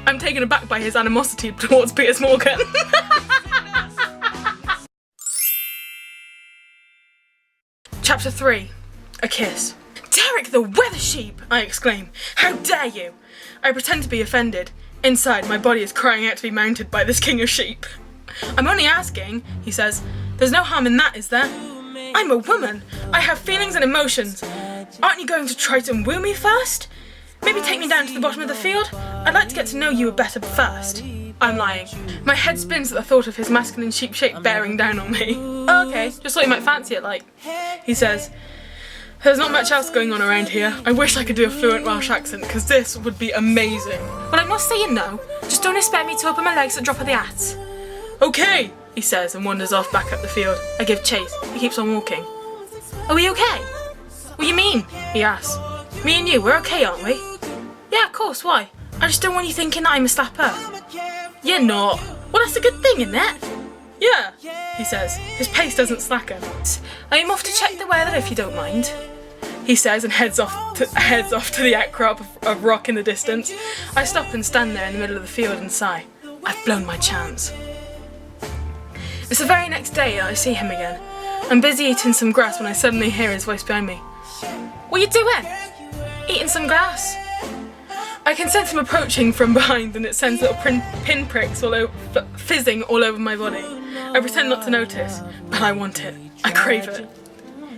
I'm taken aback by his animosity towards Piers Morgan. Chapter 3. A kiss. Derek the Weathersheep! I exclaim. How dare you! I pretend to be offended. Inside, my body is crying out to be mounted by this king of sheep. I'm only asking, he says. There's no harm in that, is there? I'm a woman. I have feelings and emotions. Aren't you going to try to woo me first? Maybe take me down to the bottom of the field? I'd like to get to know you a better first. I'm lying. My head spins at the thought of his masculine sheep shape bearing down on me. Oh, okay, just thought you might fancy it, like. He says, there's not much else going on around here. I wish I could do a fluent Welsh accent, because this would be amazing. Well, I must say you know. Just don't expect me to open my legs at the drop of the hat. Okay, he says and wanders off back up the field. I give chase. He keeps on walking. Are we okay? What do you mean? He asks. Me and you, we're okay, aren't we? Yeah, of course, why? I just don't want you thinking that I'm a slapper. You're not. Well, that's a good thing, isn't it? Yeah, he says. His pace doesn't slacken. I'm off to check the weather if you don't mind, he says and heads off to the outcrop of rock in the distance. I stop and stand there in the middle of the field and sigh. I've blown my chance. It's the very next day I see him again. I'm busy eating some grass when I suddenly hear his voice behind me. What are you doing? Eating some grass. I can sense him approaching from behind and it sends little pinpricks fizzing all over my body. I pretend not to notice, but I want it. I crave it.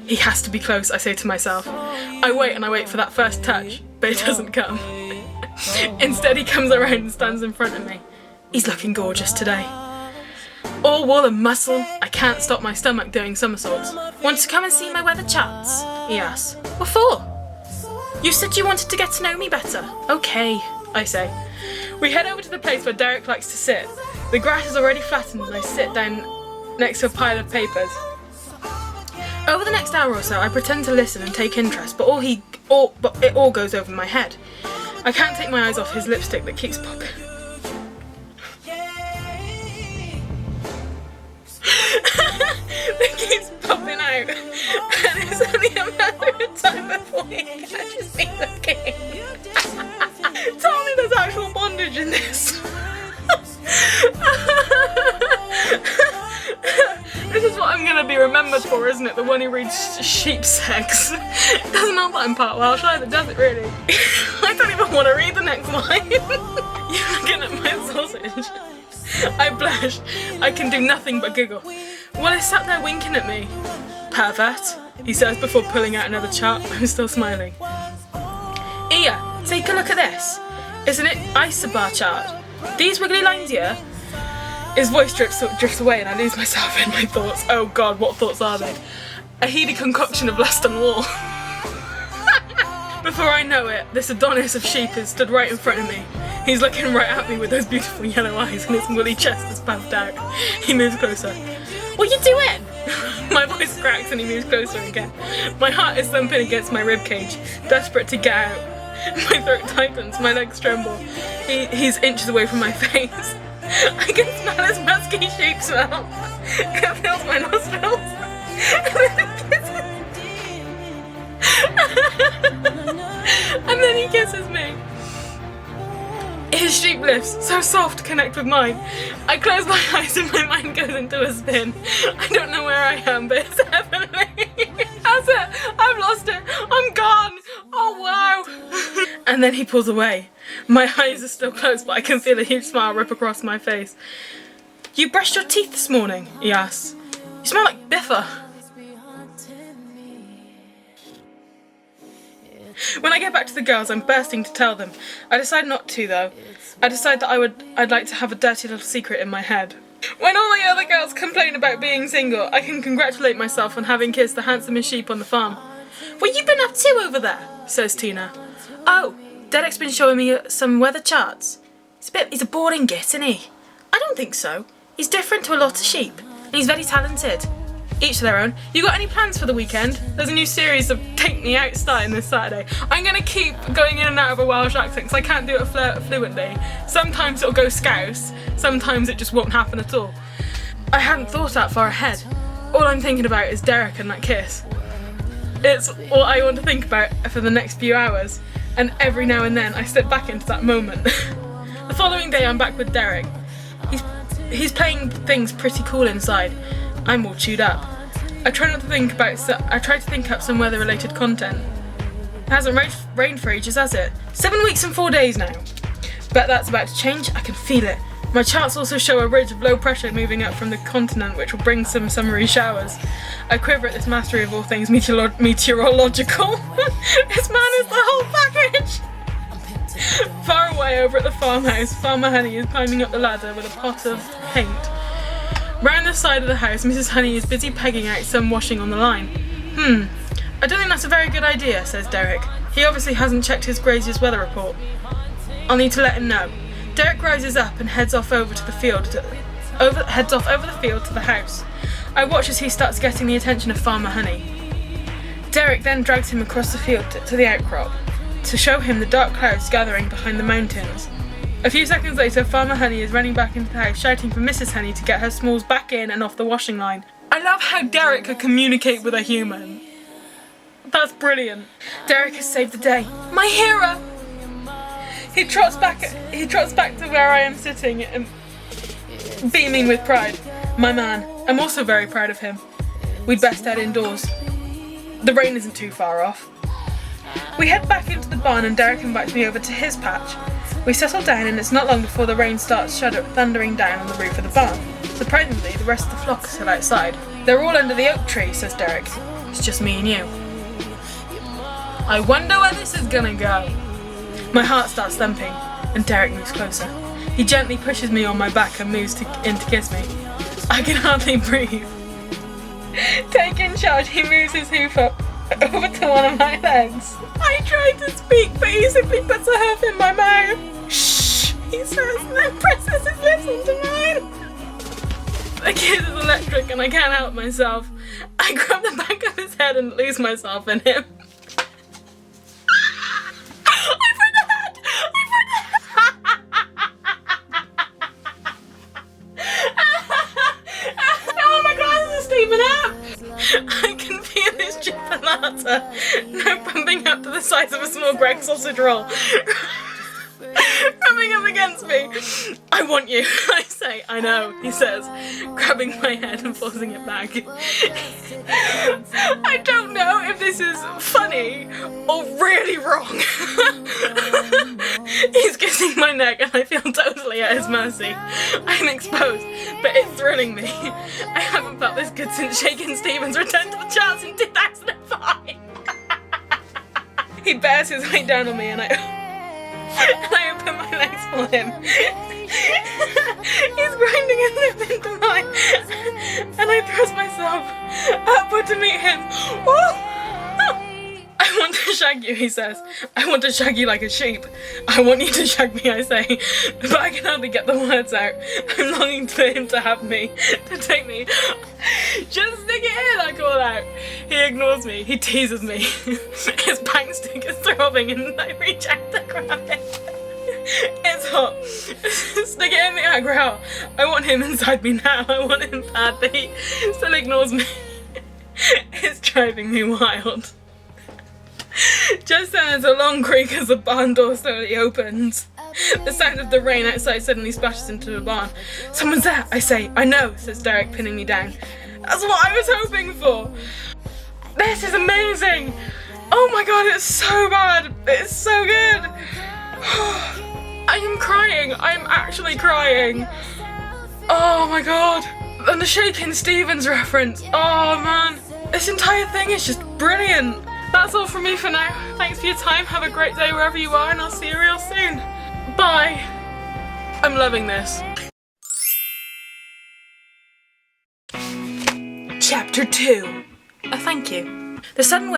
He has to be close, I say to myself. I wait and I wait for that first touch, but it doesn't come. Instead he comes around and stands in front of me. He's looking gorgeous today. All wool and muscle, I can't stop my stomach doing somersaults. Want to come and see my weather charts? He asks. What for? You said you wanted to get to know me better. Okay, I say. We head over to the place where Derek likes to sit. The grass is already flattened and I sit down next to a pile of papers. Over the next hour or so, I pretend to listen and take interest, but it all goes over my head. I can't take my eyes off his lipstick that keeps popping. That keeps popping out, and it's only a matter of time before he catches me looking. Tell me there's actual bondage in this. This is what I'm going to be remembered for, isn't it? The one who reads sheep sex. It doesn't help that I'm part Welsh either, does it really? I don't even want to read the next line. You're looking at my sausage. I blush. I can do nothing but giggle. Well, he sat there winking at me. Pervert, he says before pulling out another chart. I'm still smiling. Here, take a look at this. It's an isobar chart. These wiggly lines here. His voice drifts away and I lose myself in my thoughts. Oh God, what thoughts are they? A heady concoction of lust and war. Before I know it, this Adonis of sheep has stood right in front of me. He's looking right at me with those beautiful yellow eyes and his woolly chest is puffed out. He moves closer. What are you doing? My voice cracks and he moves closer again. My heart is thumping against my ribcage, desperate to get out. My throat tightens, my legs tremble. He's inches away from my face. I can smell his musky sheep smell. It fills my nostrils. And then he kisses me. His sheep lips, so soft, connect with mine. I close my eyes and my mind goes into a spin. I don't know where I am, but it's heavenly. That's it. I've lost it. I'm gone. Oh, wow. And then he pulls away. My eyes are still closed, but I can feel a huge smile rip across my face. You brushed your teeth this morning? He asks. You smell like Biffa. When I get back to the girls, I'm bursting to tell them. I decide not to, though. I decide that I'd like to have a dirty little secret in my head. When all the other girls complain about being single, I can congratulate myself on having kissed the handsomest sheep on the farm. What you been up to over there? Says Tina. Oh, Derek's been showing me some weather charts. He's a boring git, isn't he? I don't think so. He's different to a lot of sheep, and he's very talented. Each to their own. You got any plans for the weekend? There's a new series of Take Me Out starting this Saturday. I'm going to keep going in and out of a Welsh accent because I can't do it fluently. Sometimes it'll go scouse, sometimes it just won't happen at all. I hadn't thought that far ahead. All I'm thinking about is Derek and that kiss. It's all I want to think about for the next few hours, and every now and then I slip back into that moment. The following day I'm back with Derek. He's playing things pretty cool inside. I'm all chewed up. I try to think up some weather-related content. It hasn't rained for ages, has it? 7 weeks and 4 days now. Bet that's about to change. I can feel it. My charts also show a ridge of low pressure moving up from the continent, which will bring some summery showers. I quiver at this mastery of all things meteorological. This man is the whole package! Far away over at the farmhouse, Farmer Honey is climbing up the ladder with a pot of paint. Round the side of the house, Mrs. Honey is busy pegging out some washing on the line. I don't think that's a very good idea, says Derek. He obviously hasn't checked his grazier's weather report. I'll need to let him know. Derek rises up and heads off over the field to the house. I watch as he starts getting the attention of Farmer Honey. Derek then drags him across the field to the outcrop to show him the dark clouds gathering behind the mountains. A few seconds later, Farmer Honey is running back into the house, shouting for Mrs. Honey to get her smalls back in and off the washing line. I love how Derek could communicate with a human. That's brilliant. Derek has saved the day. My hero! He trots back to where I am sitting and beaming with pride. My man. I'm also very proud of him. We'd best head indoors. The rain isn't too far off. We head back into the barn and Derek invites me over to his patch. We settle down and it's not long before the rain starts thundering down on the roof of the barn. Surprisingly, the rest of the flock is still outside. They're all under the oak tree, says Derek. It's just me and you. I wonder where this is gonna go. My heart starts thumping, and Derek moves closer. He gently pushes me on my back and moves in to kiss me. I can hardly breathe. Taking charge, he moves his hoof up over to one of my legs. I try to speak, but he simply puts a hoof in my mouth. Shh, he says, and then presses his lips onto mine. The kiss is electric, and I can't help myself. I grab the back of his head and lose myself in him. I can feel his chipolata now pumping up to the size of a small Greg sausage roll, rubbing up against me. I want you, I say. I know, he says, grabbing my head and forcing it back. I don't know if this is funny or really wrong. He's kissing my neck and I feel totally at his mercy. I'm exposed, but it's thrilling me. I haven't felt this good since Shakin' Stevens returned to the charts in 2005. He bears his weight down on me and I open my legs for him. He's grinding his lip into mine and I thrust myself upward to meet him. I want to shag you, he says. I want to shag you like a sheep. I want you to shag me, I say, but I can hardly get the words out. I'm longing for him to have me, to take me. Just stick it in, I call out. He ignores me, he teases me. His bang stick is throbbing and I reach out to grab it. It's hot. Stick it in me, I growl. I want him inside me now, I want him bad, but he still ignores me. It's driving me wild. Just then there's a long creak as the barn door slowly opens. The sound of the rain outside suddenly splashes into the barn. Someone's there, I say. I know, says Derek, pinning me down. That's what I was hoping for. This is amazing. Oh my god, it's so bad. It's so good. I am crying. I'm actually crying. Oh my god. And the Shakin' Stevens reference. Oh man. This entire thing is just brilliant. That's all from me for now. Thanks for your time. Have a great day wherever you are and I'll see you real soon. Bye. I'm loving this. Chapter 2. A thank you. The sun